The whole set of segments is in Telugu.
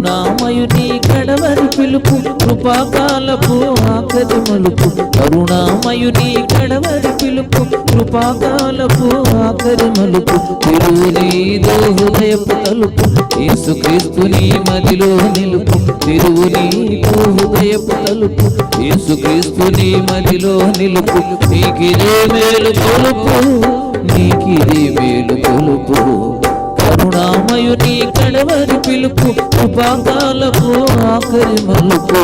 కరుణామయుని కడవరి పిలుపు కృపాకాలపు ఆఖరి మలుపు కరుణామయుని కడవరి పిలుపు కృపాకాలపు ఆఖరి మలుపు తిరువునీదో హృదయపు తలుపు యేసుక్రీస్తుని మదిలో నిలుపు తిరువునీదో హృదయపు తలుపు యేసుక్రీస్తుని మదిలో నిలుపు నీకిదే మేలు కొలుపు నీకిదే మేలు కొలుపు కరుణామయుని కడవరి పిలుపు కృపాకాలపు ఆఖరి మలుపు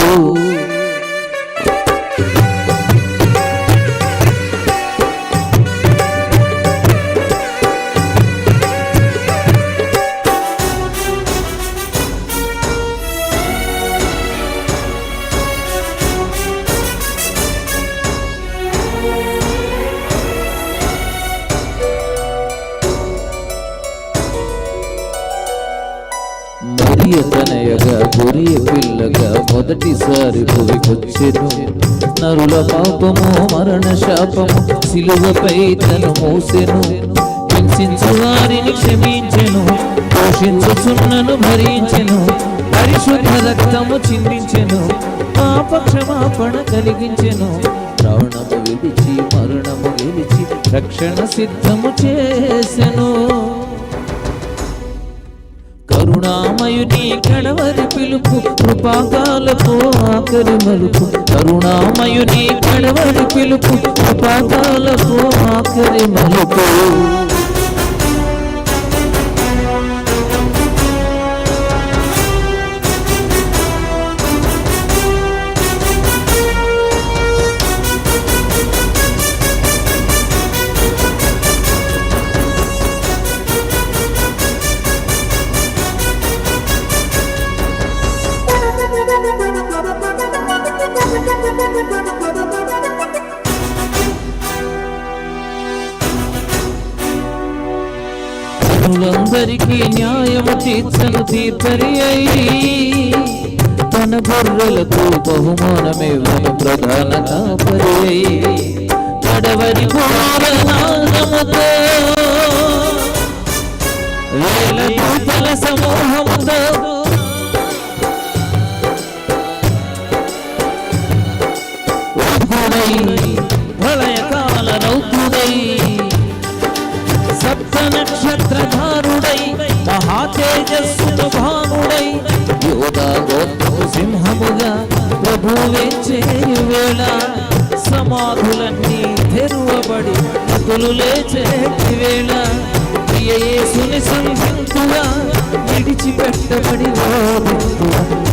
తనయగా గొరియ పిల్లగా మొదటిసారి భూమికొచ్చెను నరుల పాపము మరణ శాపము సిలువపై తను మోసెను హింసించు వారిని క్షమించెను పోషించుచున్నను భరించెను పరిశుద్ధ రక్తము చిందించెను పాప క్షమాపణ కలిగించెను ప్రాణము విడిచి మరణము గెలిచి రక్షణ సిద్ధము చేసెను కరుణామయుని కడవరి పిలుపు కృపాకాలపు ఆఖరి మలుపు కరుణామయుని కడవరి పిలుపు కృపాకాలపు ఆఖరి మలుపు అందరికీ న్యాయము తీర్చను తీర్పరి అయి తన బొర్రెలకు బహుమానమే ప్రధాన కాపరి అయి కడవరి పూరనాదముతో వేల దూతల సమూహముతో ప్రళయకాల రౌద్రుడై సప్త నక్షత్రధారుడై మహాతేజస్సుతో భానుడై యోధా గోత్రపు సింహముగా ప్రభువే చేయువేళ సమాధులన్నీ తెరువబడి మతులు లేచేటి వేళ ప్రియ యేసుని సంధింతుగా విడిచిపెట్టబడి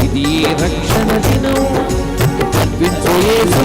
ఇది రక్షణ దినం కల్పించు యేసు